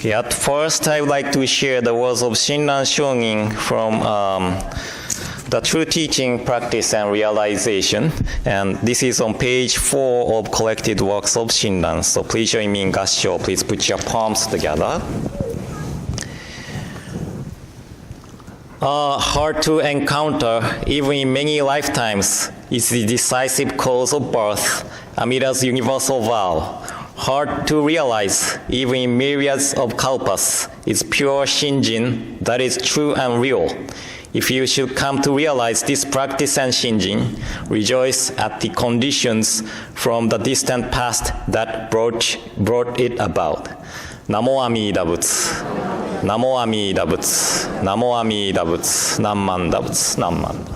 Okay, at first I would like to share the words of Shinran Shōnin from the True Teaching, Practice, and Realization. And this is on page 4 of Collected Works of Shinran. So please join me in Gassho. Please put your palms together. Hard to encounter, even in many lifetimes, is the decisive cause of birth, Amida's universal vow. Hard to realize, even in myriads of kalpas, is pure shinjin that is true and real. If you should come to realize this practice and shinjin, rejoice at the conditions from the distant past that brought it about. Namo Amida Butsu. Namo Amida Butsu. Namo Amida Butsu. Nammanda Butsu. Nammanda.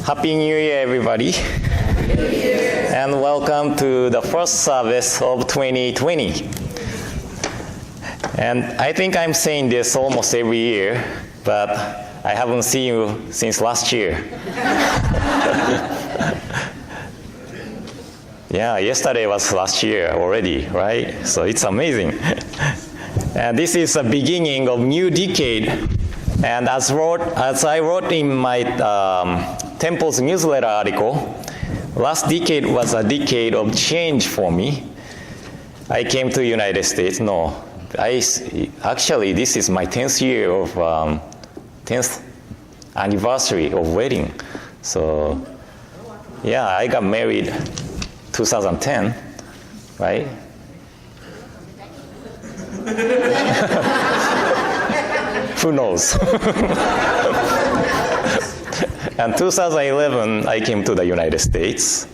Happy New Year, everybody. New Year. And welcome to the first service of 2020. And I think I'm saying this almost every year, but I haven't seen you since last year. Yeah, yesterday was last year already, right? So it's amazing. And this is the beginning of new decade. And as I wrote in my Temple's newsletter article, last decade was a decade of change for me. I came to the United States. No, actually this is my 10th year of 10th anniversary of wedding. So yeah, I got married 2010, right? Who knows? And 2011, I came to the United States.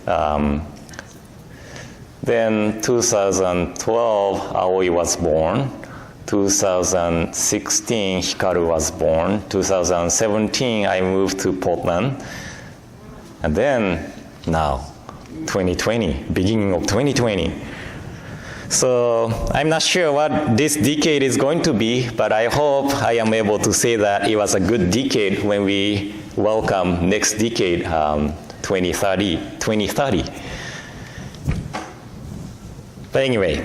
Then 2012, Aoi was born. 2016, Hikaru was born. 2017, I moved to Portland. And then now, 2020, beginning of 2020. So I'm not sure what this decade is going to be, but I hope I am able to say that it was a good decade when we welcome next decade, 2030. But anyway,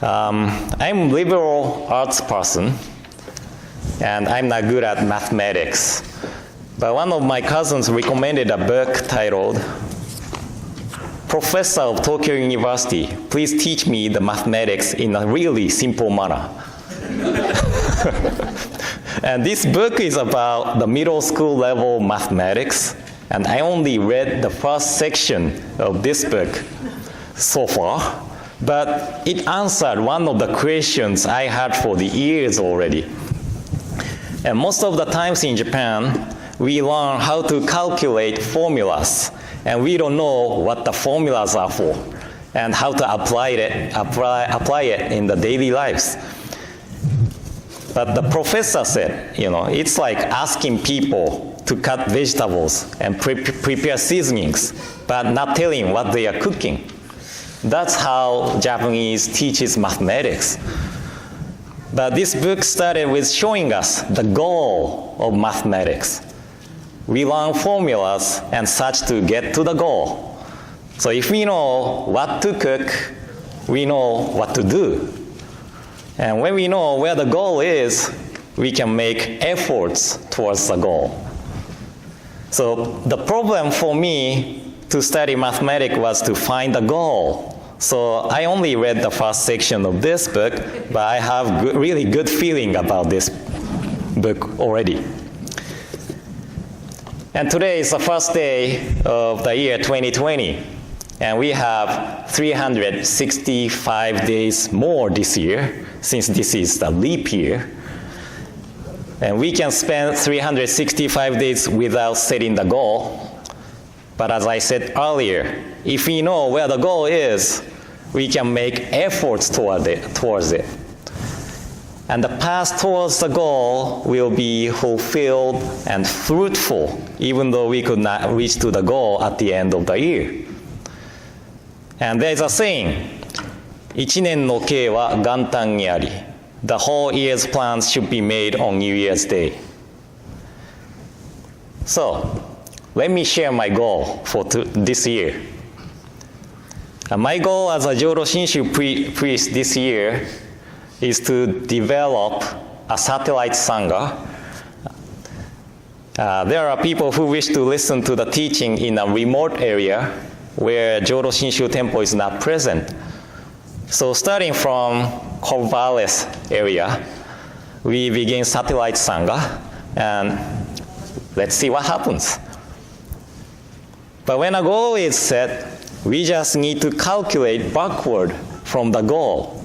I'm liberal arts person, and I'm not good at mathematics. But one of my cousins recommended a book titled Professor of Tokyo University, please teach me the mathematics in a really simple manner. And this book is about the middle school level mathematics, and I only read the first section of this book so far, but it answered one of the questions I had for the years already. And most of the times in Japan, we learn how to calculate formulas, and we don't know what the formulas are for and how to apply it in the daily lives. But the professor said, it's like asking people to cut vegetables and prepare seasonings, but not telling what they are cooking. That's how Japanese teaches mathematics. But this book started with showing us the goal of mathematics. We learn formulas and such to get to the goal. So if we know what to cook, we know what to do. And when we know where the goal is, we can make efforts towards the goal. So the problem for me to study mathematics was to find the goal. So I only read the first section of this book, but I have really good feeling about this book already. And today is the first day of the year 2020, and we have 365 days more this year, since this is the leap year. And we can spend 365 days without setting the goal. But as I said earlier, if we know where the goal is, we can make efforts towards it. And the path towards the goal will be fulfilled and fruitful, even though we could not reach to the goal at the end of the year. And there is a saying, 一年の計は元旦にあり. The whole year's plans should be made on New Year's Day. So, let me share my goal for this year. My goal as a Jodo Shinshu priest this year is to develop a satellite Sangha. There are people who wish to listen to the teaching in a remote area where Jodo Shinshu Temple is not present. So starting from Corvallis area, we begin satellite Sangha, and let's see what happens. But when a goal is set, we just need to calculate backward from the goal,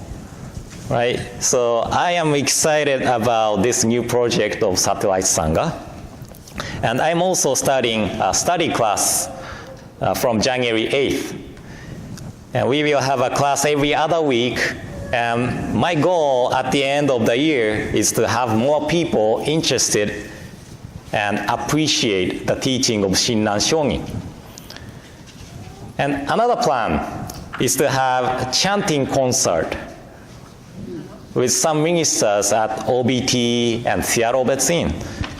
right? So I am excited about this new project of satellite Sangha. And I'm also starting a study class from January 8th. And we will have a class every other week. And my goal at the end of the year is to have more people interested and appreciate the teaching of Shinran Shogin. And another plan is to have a chanting concert with some ministers at OBT and Seattle Betsin.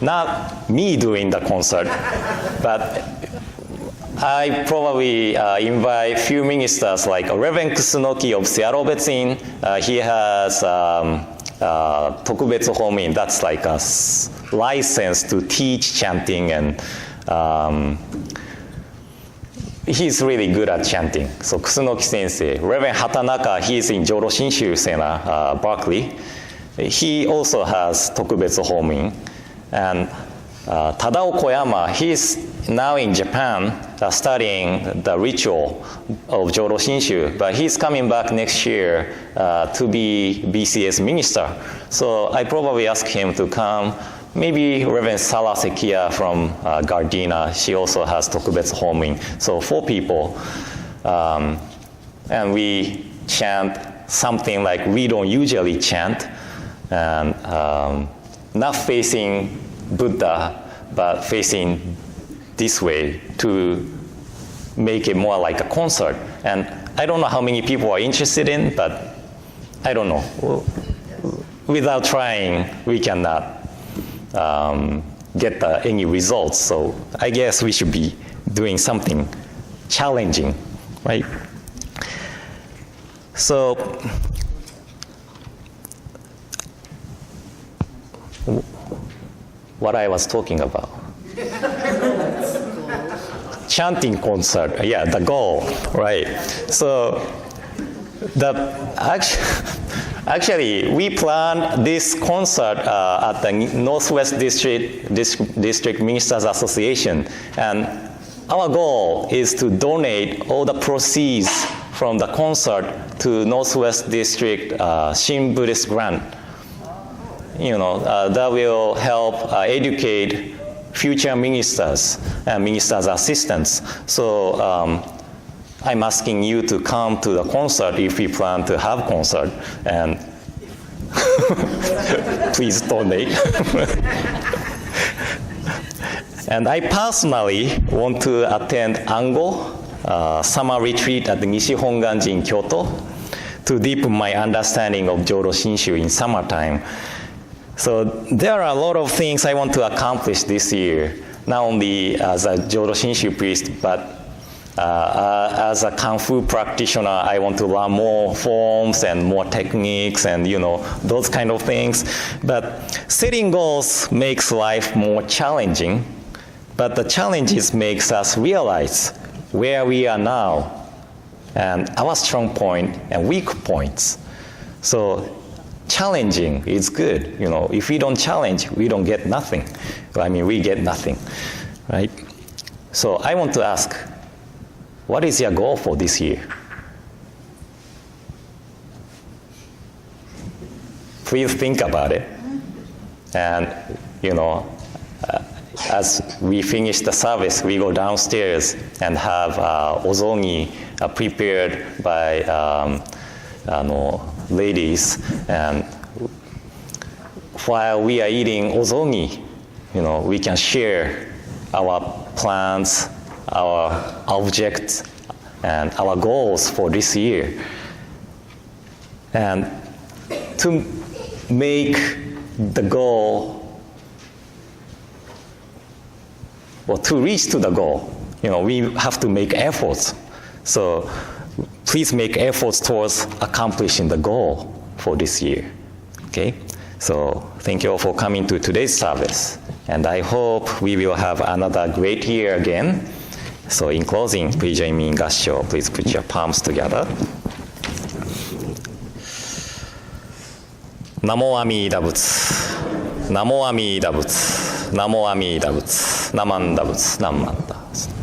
Not me doing the concert, but I probably invite few ministers like Reverend Kusunoki of Seattle Betsin. He has Tokubetsu Homin, that's like a license to teach chanting, and he's really good at chanting. So Kusunoki Sensei, Reverend Hatanaka, he's in Jodo Shinshu Sena, Berkeley. He also has Tokubetsu Homin. And Tadao Koyama, he's now in Japan studying the ritual of Jodo Shinshu, but he's coming back next year to be BCS minister. So I probably ask him to come. Maybe Reverend Sara Sekia from Gardena, she also has Tokubetsu Homin. So 4 people. And we chant something like we don't usually chant. And not facing Buddha, but facing this way to make it more like a concert. And I don't know how many people are interested in, but I don't know. Without trying, we cannot get any results. So I guess we should be doing something challenging, right? So what I was talking about. Chanting concert, yeah, the goal, right? So actually we planned this concert at the Northwest District Ministers Association, and our goal is to donate all the proceeds from the concert to Northwest District Shin Buddhist grant. That will help educate future ministers and ministers' assistants. So I'm asking you to come to the concert if we plan to have concert, and please donate. And I personally want to attend Ango summer retreat at the Nishi Hongwanji in Kyoto to deepen my understanding of Jodo Shinshu in summertime. So there are a lot of things I want to accomplish this year, not only as a Jodo Shinshu priest, but as a Kung Fu practitioner. I want to learn more forms and more techniques and, those kind of things. But setting goals makes life more challenging, but the challenges makes us realize where we are now and our strong point and weak points. So challenging is good. If we don't challenge, we don't get nothing. We get nothing, right? So I want to ask, what is your goal for this year? Please think about it. And, as we finish the service, we go downstairs and have ozongi prepared by ladies, and while we are eating ozongi, we can share our plans, our objects, and our goals for this year. And to make the goal, to reach to the goal, we have to make efforts. So please make efforts towards accomplishing the goal for this year. Okay? So thank you all for coming to today's service. And I hope we will have another great year again. So in closing, please join me in Gassho. Please put your palms together. Namo Amida Butsu. Namo Amida Butsu. Namo Amida Butsu. Namanda Butsu. Namanda.